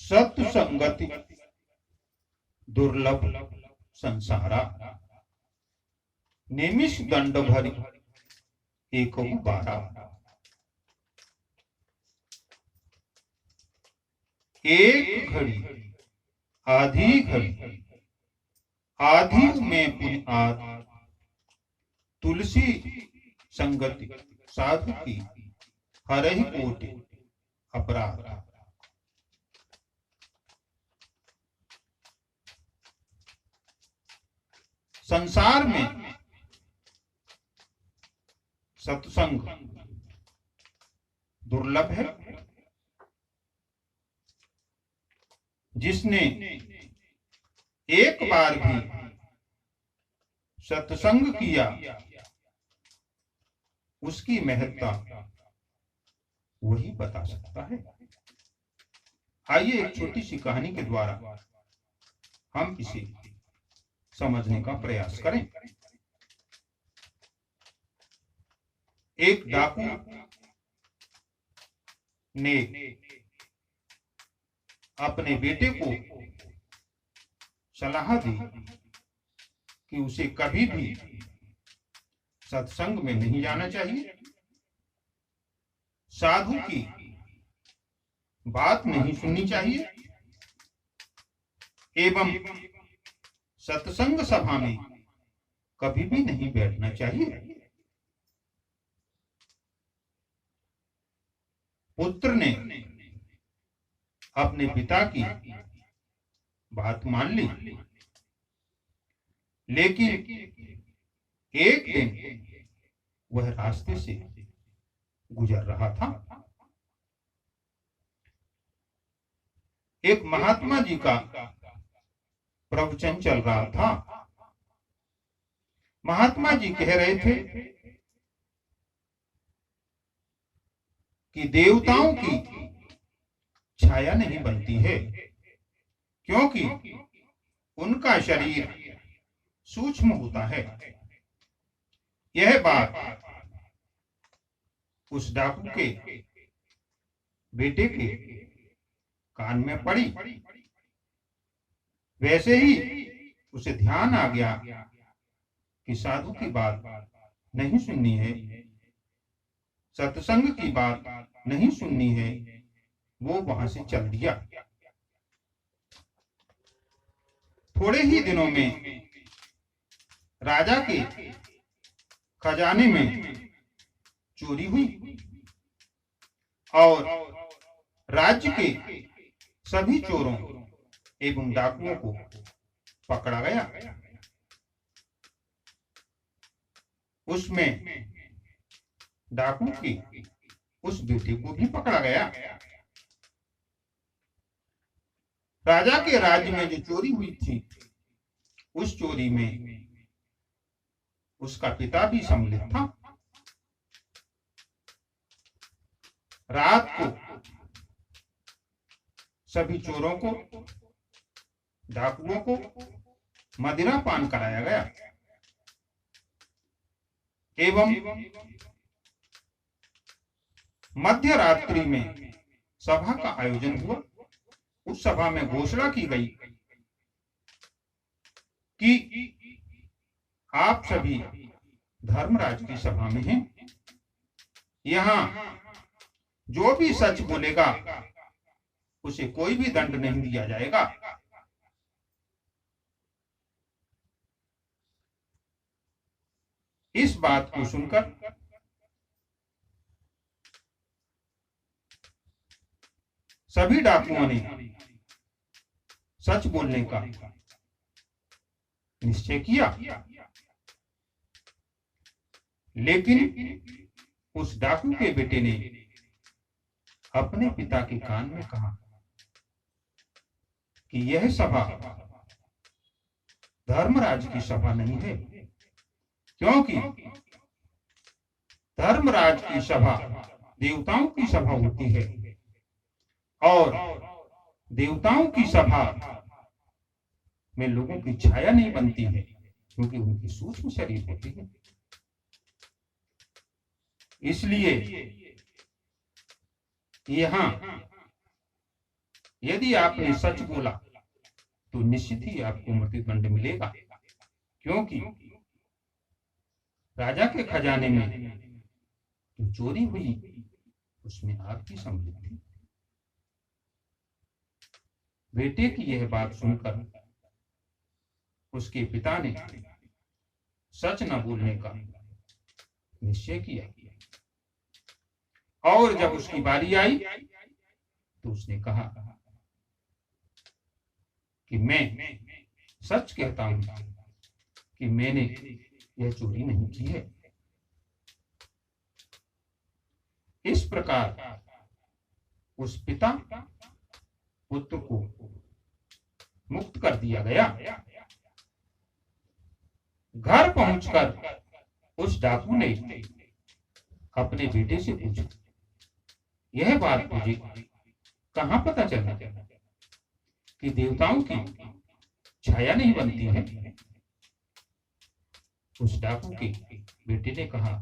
सत्संगति दुर्लभ संसारा, निमिष दंड भरी एक बारा। एक घड़ी आधी घड़ी आधी में पुनिआद, तुलसी संगति साधु की हरहि कोटि अपराध। संसार में सत्संग दुर्लभ है। जिसने एक बार भी सत्संग किया उसकी महत्ता वही बता सकता है। आइए एक छोटी सी कहानी के द्वारा हम इसे समझने का प्रयास करें। एक डाकू ने अपने बेटे को सलाह दी कि उसे कभी भी सत्संग में नहीं जाना चाहिए, साधु की बात नहीं सुननी चाहिए एवं सत्संग सभा में कभी भी नहीं बैठना चाहिए। पुत्र ने अपने पिता की बात मान ली, लेकिन एक दिन वह रास्ते से गुजर रहा था। एक महात्मा जी का प्रवचन चल रहा था। महात्मा जी कह रहे थे कि देवताओं की छाया नहीं बनती है, क्योंकि उनका शरीर सूक्ष्म होता है। यह बात उस डाकू के बेटे के कान में पड़ी। वैसे ही उसे ध्यान आ गया कि साधु की बात नहीं सुननी है, सत्संग की बात नहीं सुननी है। वो वहां से चल दिया। थोड़े ही दिनों में राजा के खजाने में चोरी हुई और राज्य के सभी चोरों एवं डाकुओं को पकड़ा गया। उसमें डाकू की उस बेटे को भी पकड़ा गया। राजा के राज्य में जो चोरी हुई थी, उस चोरी में उसका पिता भी सम्मिलित था। रात को सभी चोरों को, डाकुओं को मदिरा पान कराया गया एवं मध्य रात्रि में सभा का आयोजन हुआ। उस सभा में घोषणा की गई कि आप सभी धर्मराज की सभा में हैं। यहाँ जो भी सच बोलेगा उसे कोई भी दंड नहीं दिया जाएगा। इस बात को सुनकर सभी डाकुओं ने सच बोलने का निश्चय किया, लेकिन उस डाकू के बेटे ने अपने पिता के कान में कहा कि यह सभा धर्मराज की सभा नहीं है, क्योंकि धर्मराज की सभा देवताओं की सभा होती है और देवताओं की सभा में लोगों की छाया नहीं बनती है, क्योंकि उनकी सूक्ष्म शरीर होती है। इसलिए यहाँ यदि आपने सच बोला तो निश्चित ही आपको मृत्युदंड मिलेगा, क्योंकि राजा के खजाने में जो चोरी हुई उसमें आपकी सम्मिलित थी। बेटे की यह बात सुनकर उसके पिता ने सच न बोलने का निश्चय किया, और जब उसकी बारी आई तो उसने कहा कि मैं सच कहता हूं कि मैंने यह चोरी नहीं की है। इस प्रकार उस पिता पुत्र को मुक्त कर दिया गया। घर पहुंचकर उस डाकू ने अपने बेटे से पूछा, यह बात मुझे कहां पता चला कि देवताओं की छाया नहीं बनती है? उस डाकू के बेटे ने कहा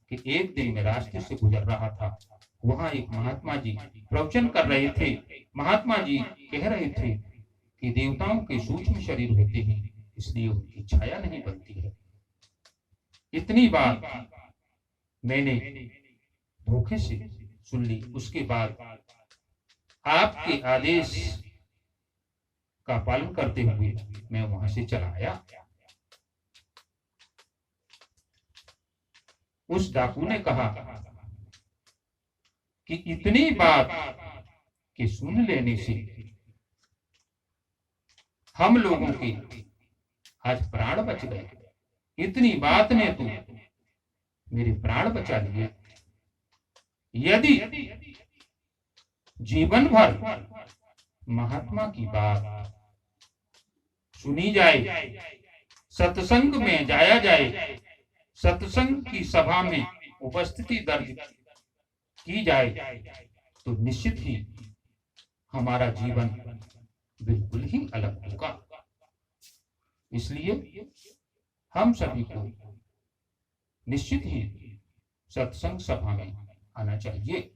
कि एक दिन मैं रास्ते से गुजर रहा था, वहां एक महात्मा जी प्रवचन कर रहे थे। महात्मा जी कह रहे थे कि देवताओं के सूक्ष्म शरीर होते हैं, इसलिए उनकी छाया नहीं बनती है। इतनी बात मैंने धोखे से सुन ली। उसके बाद आपके आदेश का पालन करते हुए मैं वहां से चला आया। उस डाकू ने कहा कि इतनी बात कि सुन लेने से हम लोगों के आज प्राण बच गए। इतनी बात ने तो मेरे प्राण बचा लिए। यदि जीवन भर महात्मा की बात सुनी जाए, सत्संग में जाया जाए, सत्संग की सभा में उपस्थिति दर्ज की जाए, तो निश्चित ही हमारा जीवन बिल्कुल ही अलग होगा। इसलिए हम सभी को निश्चित ही सत्संग सभा में आना चाहिए।